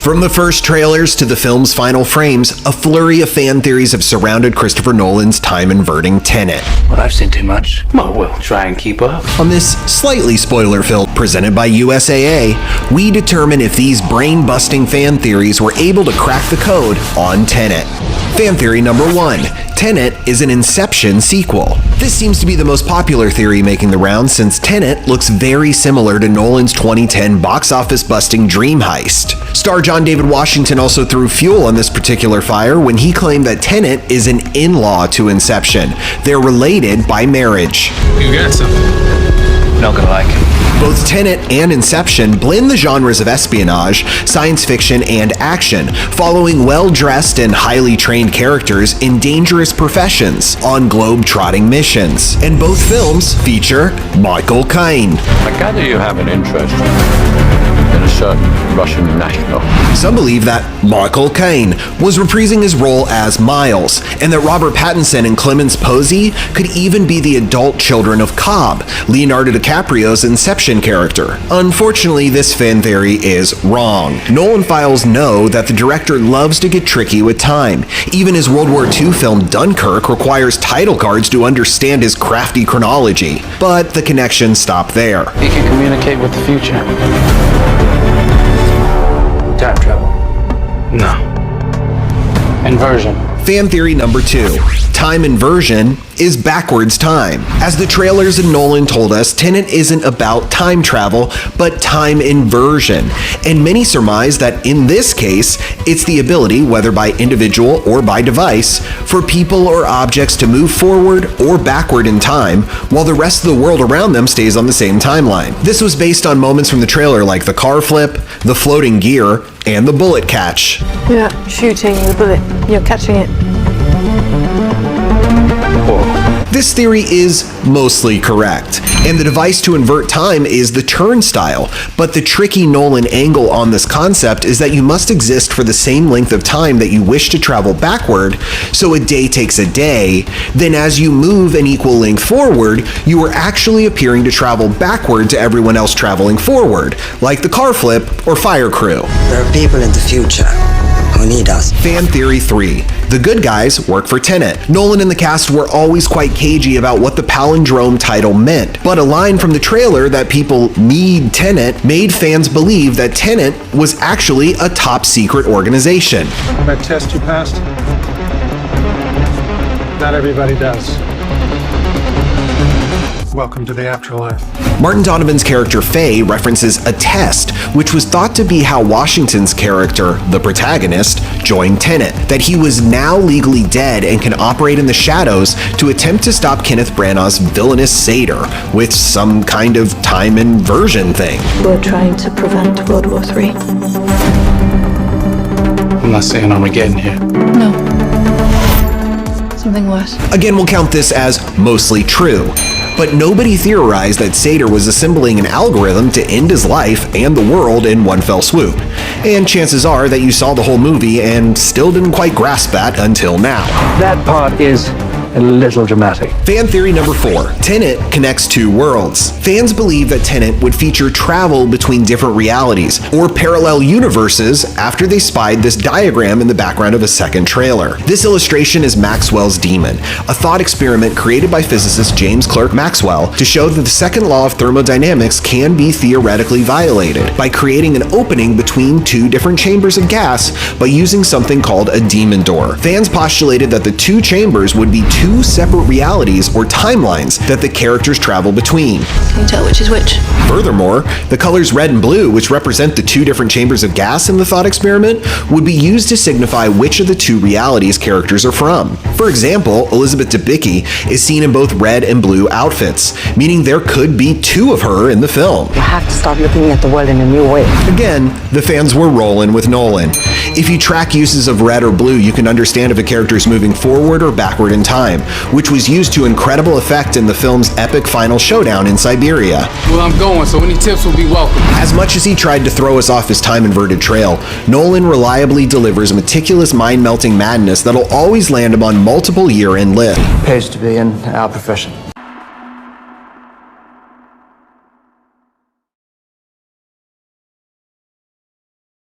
From the first trailers to the film's final frames, a flurry of fan theories have surrounded Christopher Nolan's time-inverting Tenet. Well, I've seen too much. Well, we'll try and keep up. On this slightly spoiler-filled presented by USAA, we determine if these brain-busting fan theories were able to crack the code on Tenet. Fan theory number 1. Tenet is an Inception sequel. This seems to be the most popular theory making the rounds since Tenet looks very similar to Nolan's 2010 box office busting dream heist. Star John David Washington also threw fuel on this particular fire when he claimed that Tenet is an in-law to Inception. They're related by marriage. You got something. Not gonna like it. Both Tenet and Inception blend the genres of espionage, science fiction, and action, following well-dressed and highly trained characters in dangerous professions on globe-trotting missions. And both films feature Michael Caine. I gather you have an interest in a certain Russian national. Some believe that Michael Caine was reprising his role as Miles, and that Robert Pattinson and Clemens Posey could even be the adult children of Cobb, Leonardo DiCaprio's Inception character. Unfortunately, this fan theory is wrong. Nolan files know that the director loves to get tricky with time. Even his World War II film Dunkirk requires title cards to understand his crafty chronology. But the connections stop there. He can communicate with the future. Time travel. No. Inversion. Fan theory number 2. Time inversion is backwards time. As the trailers and Nolan told us, Tenet isn't about time travel, but time inversion. And many surmise that in this case, it's the ability, whether by individual or by device, for people or objects to move forward or backward in time, while the rest of the world around them stays on the same timeline. This was based on moments from the trailer like the car flip, the floating gear, and the bullet catch. You're not shooting the bullet, you're catching it. This theory is mostly correct, and the device to invert time is the turnstile, but the tricky Nolan angle on this concept is that you must exist for the same length of time that you wish to travel backward, so a day takes a day, then as you move an equal length forward, you are actually appearing to travel backward to everyone else traveling forward, like the car flip or fire crew. There are people in the future who need us. Fan theory 3. The good guys work for Tenet. Nolan and the cast were always quite cagey about what the palindrome title meant, but a line from the trailer that people need Tenet made fans believe that Tenet was actually a top secret organization. That test you passed? Not everybody does. Welcome to the afterlife. Martin Donovan's character Faye references a test, which was thought to be how Washington's character, the protagonist, joined Tenet, that he was now legally dead and can operate in the shadows to attempt to stop Kenneth Branagh's villainous satyr with some kind of time inversion thing. We're trying to prevent World War III. I'm not saying Armageddon here. No. Something worse. Again, we'll count this as mostly true. But nobody theorized that Satyr was assembling an algorithm to end his life and the world in one fell swoop. And chances are that you saw the whole movie and still didn't quite grasp that until now. That part is a little dramatic. Fan theory number 4. Tenet connects two worlds. Fans believe that Tenet would feature travel between different realities or parallel universes after they spied this diagram in the background of a second trailer. This illustration is Maxwell's Demon, a thought experiment created by physicist James Clerk Maxwell to show that the second law of thermodynamics can be theoretically violated by creating an opening between two different chambers of gas by using something called a demon door. Fans postulated that the two chambers would be two separate realities or timelines that the characters travel between. Can you tell which is which? Furthermore, the colors red and blue, which represent the two different chambers of gas in the thought experiment, would be used to signify which of the two realities characters are from. For example, Elizabeth Debicki is seen in both red and blue outfits, meaning there could be two of her in the film. You have to start looking at the world in a new way. Again, the fans were rolling with Nolan. If you track uses of red or blue, you can understand if a character is moving forward or backward in time, which was used to incredible effect in the film's epic final showdown in Siberia. Well, I'm going, so any tips will be welcome. As much as he tried to throw us off his time-inverted trail, Nolan reliably delivers meticulous mind-melting madness that'll always land him on multiple year-end lists. Pays to be in our profession.